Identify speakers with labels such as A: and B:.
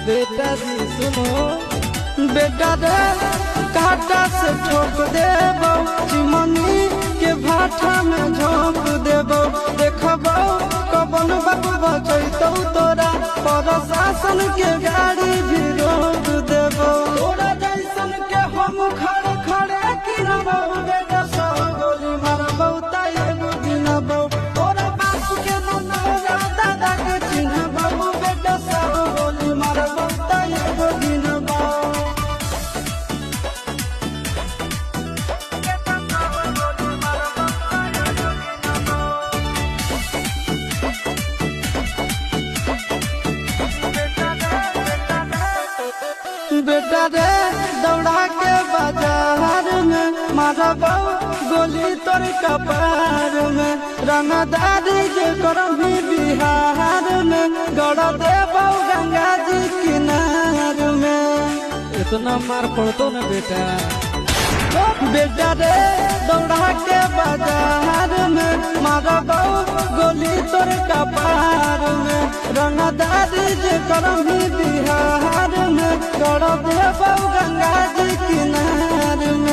A: बेटा जी सुनो, बेटा रे काटा से ठोक देबो, चिमनी के भाटा में झोंक देबो। देखबो कबन बाबू बचैतौ तोरा, प्रशासन के गाड़ी भी रोक देबो। तोरा जैसन के हम खड़े खड़े गिनबो, बेटा सौ गोली मारबो त एगो गिनबो। तोरा बाप के नौरा दादा के चिन्हबो, बेटा सौ गोली मारबो त एगो गिनबो। बेटा रे दौड़ा के बाजार में मारबो गोली तोर कपार में। रंगदारी जे करभी बिहार में, गड़ देबो गंगा जी किनार में।
B: इतना मार पड़तो न बेटा।
A: बेटा रे दौड़ा के बाजार में मारबो गोली तोर कपार में। रंगदारी जे करभी बिहार में, गड़ देबो गंगा जी किनार में।